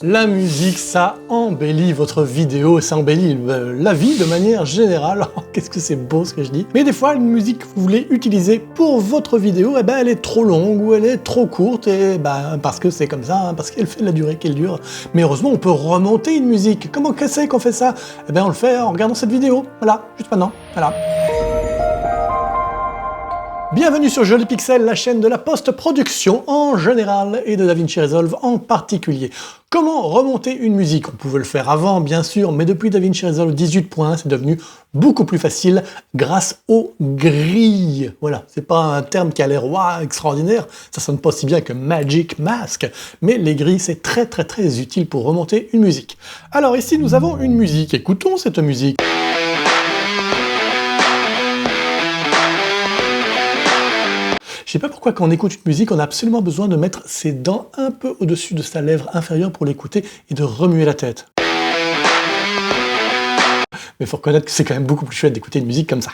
La musique, ça embellit votre vidéo, ça embellit la vie de manière générale. Oh, qu'est-ce que c'est beau ce que je dis. Mais des fois, une musique que vous voulez utiliser pour votre vidéo, eh ben, elle est trop longue ou elle est trop courte, et parce que c'est comme ça, hein, parce qu'elle fait la durée qu'elle dure. Mais heureusement, on peut remonter une musique. Comment c'est qu'on fait ça? Eh ben, on le fait en regardant cette vidéo. Voilà, juste maintenant. Voilà. Bienvenue sur Joli Pixel, la chaîne de la post-production en général et de DaVinci Resolve en particulier. Comment remonter une musique? On pouvait le faire avant, bien sûr, mais depuis DaVinci Resolve 18.1, c'est devenu beaucoup plus facile grâce aux grilles. Voilà, c'est pas un terme qui a l'air extraordinaire, ça sonne pas aussi bien que Magic Mask, mais les grilles, c'est très utile pour remonter une musique. Alors ici, nous avons une musique. Écoutons cette musique. Je sais pas pourquoi quand on écoute une musique, on a absolument besoin de mettre ses dents un peu au-dessus de sa lèvre inférieure pour l'écouter et de remuer la tête. Mais faut reconnaître que c'est quand même beaucoup plus chouette d'écouter une musique comme ça.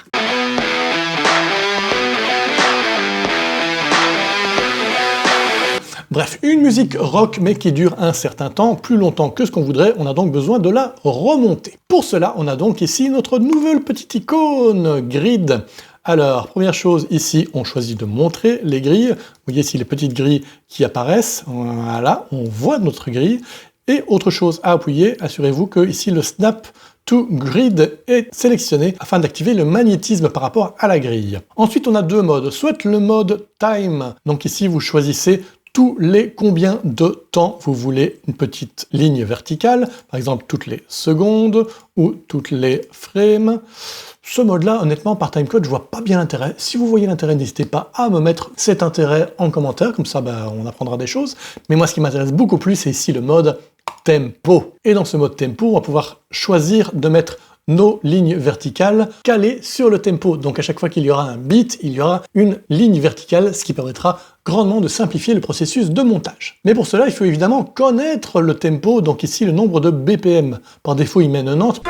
Bref, une musique rock mais qui dure un certain temps, plus longtemps que ce qu'on voudrait, on a donc besoin de la remonter. Pour cela, on a donc ici notre nouvelle petite icône, Grid. Alors, première chose, ici, on choisit de montrer les grilles. Vous voyez ici les petites grilles qui apparaissent. Voilà, on voit notre grille. Et autre chose à appuyer, assurez-vous que ici le Snap to Grid est sélectionné afin d'activer le magnétisme par rapport à la grille. Ensuite, on a deux modes. Soit le mode Time. Donc ici, vous choisissez tous les combien de temps vous voulez une petite ligne verticale, par exemple toutes les secondes ou toutes les frames. Ce mode-là, honnêtement, par timecode, je vois pas bien l'intérêt. Si vous voyez l'intérêt, n'hésitez pas à me mettre cet intérêt en commentaire, comme ça on apprendra des choses. Mais moi, ce qui m'intéresse beaucoup plus, c'est ici le mode tempo. Et dans ce mode tempo, on va pouvoir choisir de mettre nos lignes verticales calées sur le tempo. Donc à chaque fois qu'il y aura un beat, il y aura une ligne verticale, ce qui permettra grandement de simplifier le processus de montage. Mais pour cela, il faut évidemment connaître le tempo, donc ici le nombre de BPM. Par défaut, il met 90.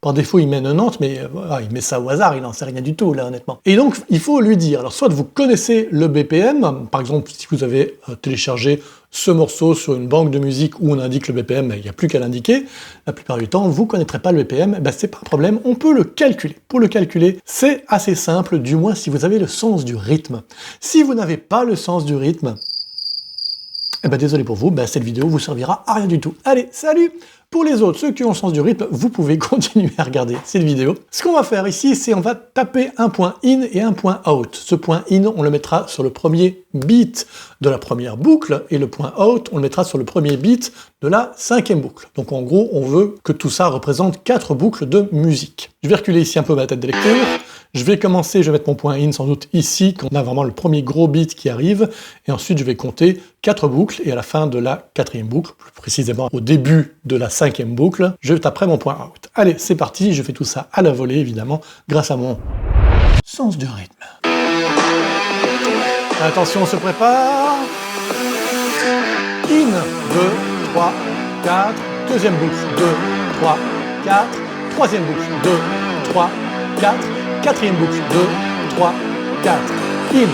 Par défaut, il met 90, mais il met ça au hasard, il n'en sait rien du tout, là, honnêtement. Et donc, il faut lui dire, alors soit vous connaissez le BPM, par exemple, si vous avez téléchargé ce morceau sur une banque de musique où on indique le BPM, il n'y a plus qu'à l'indiquer, la plupart du temps, vous ne connaîtrez pas le BPM, c'est pas un problème, on peut le calculer. Pour le calculer, c'est assez simple, du moins si vous avez le sens du rythme. Si vous n'avez pas le sens du rythme, désolé pour vous, cette vidéo vous servira à rien du tout. Allez, salut! Pour les autres, ceux qui ont le sens du rythme, vous pouvez continuer à regarder cette vidéo. Ce qu'on va faire ici, c'est on va taper un point in et un point out. Ce point in, on le mettra sur le premier beat de la première boucle, et le point out, on le mettra sur le premier beat de la cinquième boucle. Donc en gros, on veut que tout ça représente 4 boucles de musique. Je vais reculer ici un peu ma tête de lecture. Je vais commencer, je vais mettre mon point in sans doute ici, quand on a vraiment le premier gros beat qui arrive, et ensuite je vais compter 4 boucles, et à la fin de la quatrième boucle, plus précisément au début de la cinquième boucle, je taperai mon point out. Allez, c'est parti, je fais tout ça à la volée, évidemment, grâce à mon sens du rythme. Attention, on se prépare. In, 2, 3, 4, deuxième boucle, 2, 3, 4, troisième boucle, 2, 3, 4, quatrième boucle, 2, 3, 4, in,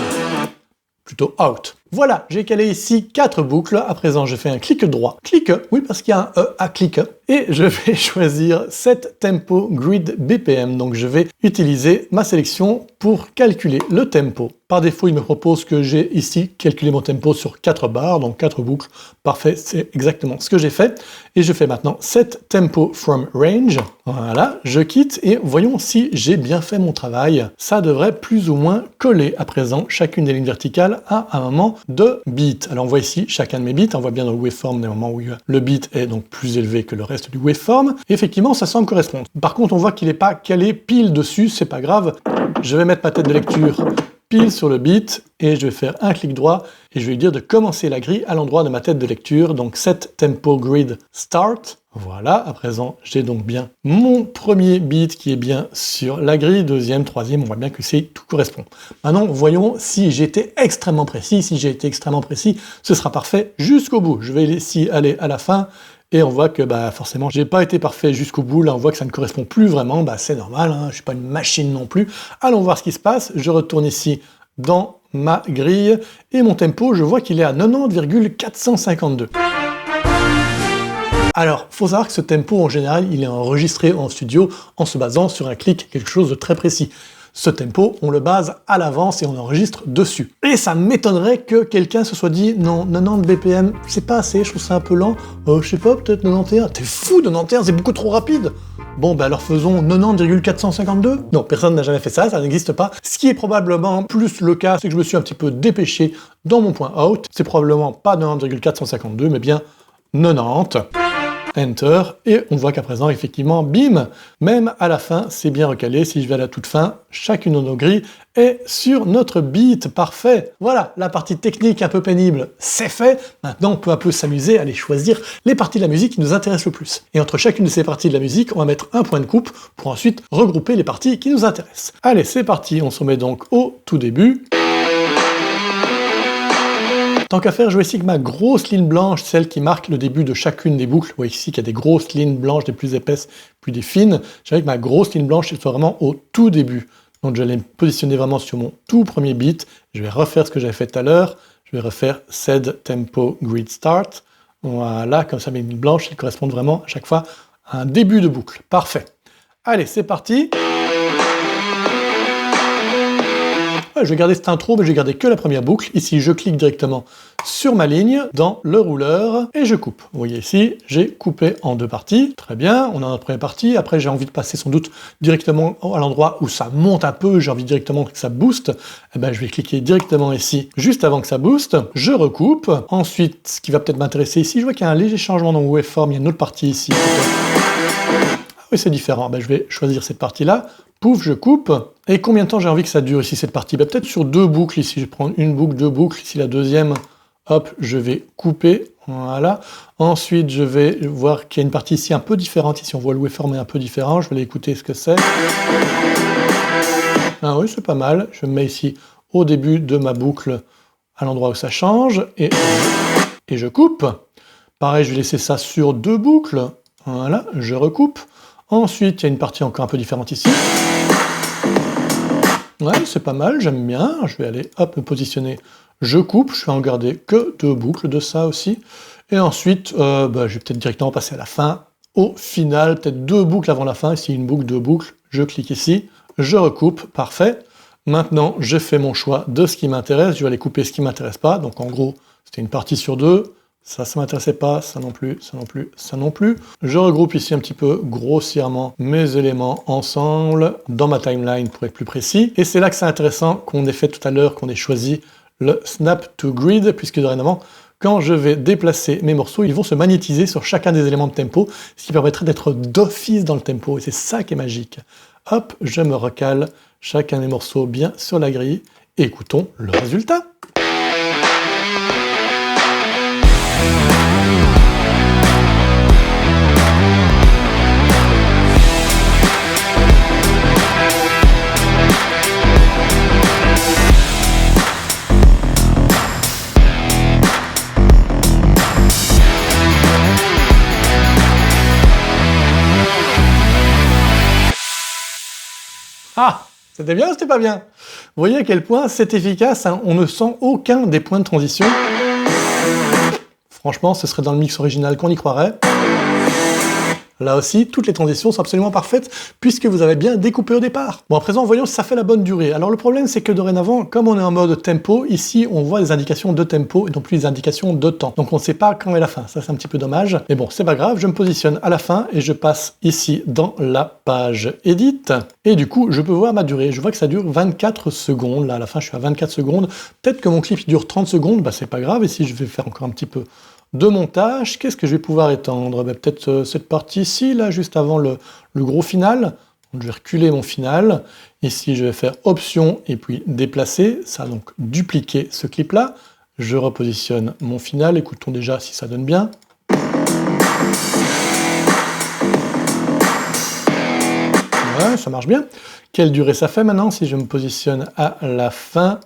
plutôt out. Voilà, j'ai calé ici 4 boucles. À présent, je fais un clic droit. Clic, oui, parce qu'il y a un E à clic. Et je vais choisir Set Tempo Grid BPM. Donc, je vais utiliser ma sélection pour calculer le tempo. Par défaut, il me propose que j'ai ici calculé mon tempo sur 4 barres, donc 4 boucles. Parfait, c'est exactement ce que j'ai fait. Et je fais maintenant Set Tempo from Range. Voilà, je quitte et voyons si j'ai bien fait mon travail. Ça devrait plus ou moins coller à présent chacune des lignes verticales à un moment de beat. Alors on voit ici chacun de mes beats, on voit bien dans le waveform des moments où le beat est donc plus élevé que le reste du waveform. Et effectivement, ça semble correspondre. Par contre, on voit qu'il n'est pas calé pile dessus, c'est pas grave. Je vais mettre ma tête de lecture pile sur le beat et je vais faire un clic droit et je vais lui dire de commencer la grille à l'endroit de ma tête de lecture, donc Set Tempo Grid Start. Voilà, à présent, j'ai donc bien mon premier beat qui est bien sur la grille, deuxième, troisième, on voit bien que tout correspond. Maintenant, voyons si j'ai été extrêmement précis. Si j'ai été extrêmement précis, ce sera parfait jusqu'au bout. Je vais ici aller à la fin, et on voit que forcément, j'ai pas été parfait jusqu'au bout. Là, on voit que ça ne correspond plus vraiment, c'est normal, hein, je suis pas une machine non plus. Allons voir ce qui se passe. Je retourne ici dans ma grille, et mon tempo, je vois qu'il est à 90,452. Alors, faut savoir que ce tempo, en général, il est enregistré en studio en se basant sur un clic, quelque chose de très précis. Ce tempo, on le base à l'avance et on enregistre dessus. Et ça m'étonnerait que quelqu'un se soit dit « Non, 90 BPM, c'est pas assez, je trouve ça un peu lent. Je sais pas, peut-être 91. T'es fou, 91, c'est beaucoup trop rapide !» Bon, ben alors faisons 90,452. Non, personne n'a jamais fait ça, ça n'existe pas. Ce qui est probablement plus le cas, c'est que je me suis un petit peu dépêché dans mon point out. C'est probablement pas 90,452, mais bien 90. Enter, et on voit qu'à présent, effectivement, bim, même à la fin, c'est bien recalé. Si je vais à la toute fin, chacune de nos grilles est sur notre beat, parfait. Voilà, la partie technique un peu pénible, c'est fait. Maintenant, on peut un peu s'amuser à aller choisir les parties de la musique qui nous intéressent le plus. Et entre chacune de ces parties de la musique, on va mettre un point de coupe pour ensuite regrouper les parties qui nous intéressent. Allez, c'est parti, on se met donc au tout début. Tant qu'à faire, je vais ici avec ma grosse ligne blanche, celle qui marque le début de chacune des boucles. Vous voyez ici qu'il y a des grosses lignes blanches, des plus épaisses, puis des fines. Je vais avec ma grosse ligne blanche, elle soit vraiment au tout début. Donc je vais me positionner vraiment sur mon tout premier beat. Je vais refaire ce que j'avais fait tout à l'heure. Je vais refaire Set Tempo Grid Start. Voilà, comme ça mes lignes blanches, elles correspondent vraiment à chaque fois à un début de boucle. Parfait. Allez, c'est parti. Je vais garder cette intro, mais je vais garder que la première boucle. Ici, je clique directement sur ma ligne, dans le rouleur, et je coupe. Vous voyez ici, j'ai coupé en deux parties. Très bien, on a notre première partie. Après, j'ai envie de passer sans doute directement à l'endroit où ça monte un peu, j'ai envie directement que ça booste. Eh ben, je vais cliquer directement ici, juste avant que ça booste. Je recoupe. Ensuite, ce qui va peut-être m'intéresser ici, je vois qu'il y a un léger changement dans mon waveform. Il y a une autre partie ici. Ah oui, c'est différent. Ben, je vais choisir cette partie-là. Pouf, je coupe. Et combien de temps j'ai envie que ça dure ici, cette partie? Ben, peut-être sur deux boucles ici. Je vais prendre une boucle, deux boucles. Ici, la deuxième, hop, je vais couper. Voilà. Ensuite, je vais voir qu'il y a une partie ici un peu différente. Ici, on voit le waveform est un peu différent. Je vais aller écouter ce que c'est. Ah oui, c'est pas mal. Je me mets ici au début de ma boucle, à l'endroit où ça change. Et je coupe. Pareil, je vais laisser ça sur deux boucles. Voilà, je recoupe. Ensuite, il y a une partie encore un peu différente ici. Ouais, c'est pas mal, j'aime bien. Je vais aller, hop, me positionner. Je coupe, je vais en garder que deux boucles de ça aussi. Et ensuite, je vais peut-être directement passer à la fin. Au final, peut-être deux boucles avant la fin. Ici, une boucle, deux boucles. Je clique ici, je recoupe, parfait. Maintenant, je fais mon choix de ce qui m'intéresse. Je vais aller couper ce qui m'intéresse pas. Donc en gros, c'était une partie sur deux. Ça m'intéressait pas, ça non plus, ça non plus, ça non plus. Je regroupe ici un petit peu grossièrement mes éléments ensemble dans ma timeline pour être plus précis. Et c'est là que c'est intéressant qu'on ait fait tout à l'heure, qu'on ait choisi le Snap to Grid, puisque dorénavant, quand je vais déplacer mes morceaux, ils vont se magnétiser sur chacun des éléments de tempo, ce qui permettrait d'être d'office dans le tempo, et c'est ça qui est magique. Hop, je me recale chacun des morceaux bien sur la grille, et écoutons le résultat. Ah, c'était bien ou c'était pas bien? Vous voyez à quel point c'est efficace, hein, on ne sent aucun des points de transition. Franchement, ce serait dans le mix original qu'on y croirait. Là aussi, toutes les transitions sont absolument parfaites, puisque vous avez bien découpé au départ. Bon, à présent, voyons si ça fait la bonne durée. Alors le problème, c'est que dorénavant, comme on est en mode tempo, ici, on voit les indications de tempo, et non plus les indications de temps. Donc on ne sait pas quand est la fin, ça c'est un petit peu dommage. Mais bon, c'est pas grave, je me positionne à la fin, et je passe ici dans la page Edit. Et du coup, je peux voir ma durée. Je vois que ça dure 24 secondes. Là, à la fin, je suis à 24 secondes. Peut-être que mon clip dure 30 secondes, bah c'est pas grave, et si je vais faire encore un petit peu de montage, qu'est-ce que je vais pouvoir étendre? Peut-être cette partie-ci, là, juste avant le gros final. Donc, je vais reculer mon final. Ici, je vais faire Option et puis déplacer. Ça va donc dupliquer ce clip-là. Je repositionne mon final. Écoutons déjà si ça donne bien. Ouais, ça marche bien. Quelle durée ça fait maintenant si je me positionne à la fin?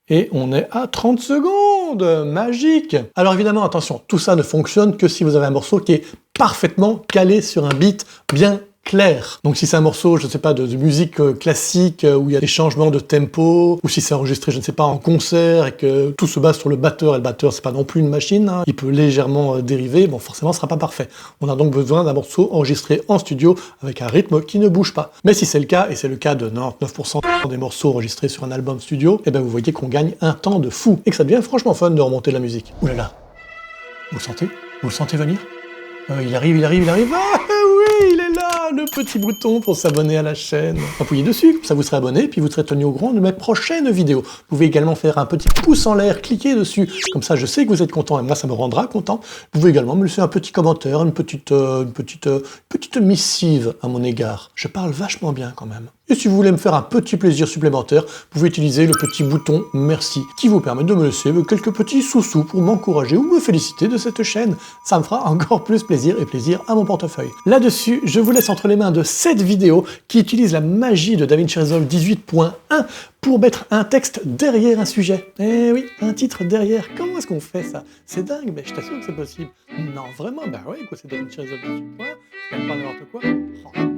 Et on est à 30 secondes! Magique! Alors évidemment, attention, tout ça ne fonctionne que si vous avez un morceau qui est parfaitement calé sur un beat bien clair. Donc si c'est un morceau, je ne sais pas, de musique classique où il y a des changements de tempo, ou si c'est enregistré, je ne sais pas, en concert et que tout se base sur le batteur, et le batteur c'est pas non plus une machine, hein, il peut légèrement dériver, bon forcément ce sera pas parfait. On a donc besoin d'un morceau enregistré en studio avec un rythme qui ne bouge pas. Mais si c'est le cas, et c'est le cas de 99% des morceaux enregistrés sur un album studio, et bien vous voyez qu'on gagne un temps de fou et que ça devient franchement fun de remonter la musique. Ouh là là, vous le sentez? Vous le sentez venir? Il arrive, il arrive, il arrive. Ah oui, il est là, le petit bouton pour s'abonner à la chaîne. Appuyez dessus, ça vous serez abonné, puis vous serez tenu au courant de mes prochaines vidéos. Vous pouvez également faire un petit pouce en l'air, cliquez dessus, comme ça je sais que vous êtes content, et moi ça me rendra content. Vous pouvez également me laisser un petit commentaire, une petite missive à mon égard. Je parle vachement bien quand même. Et si vous voulez me faire un petit plaisir supplémentaire, vous pouvez utiliser le petit bouton merci, qui vous permet de me laisser quelques petits sous-sous pour m'encourager ou me féliciter de cette chaîne. Ça me fera encore plus plaisir et plaisir à mon portefeuille. Là-dessus, je vous laisse entre les mains de cette vidéo qui utilise la magie de DaVinci Resolve 18.1 pour mettre un texte derrière un sujet. Eh oui, un titre derrière. Comment est-ce qu'on fait ça? C'est dingue, mais je t'assure que c'est possible. Non, vraiment, bah ouais, quoi, c'est DaVinci Resolve 18.1, c'est pas n'importe quoi. Oh.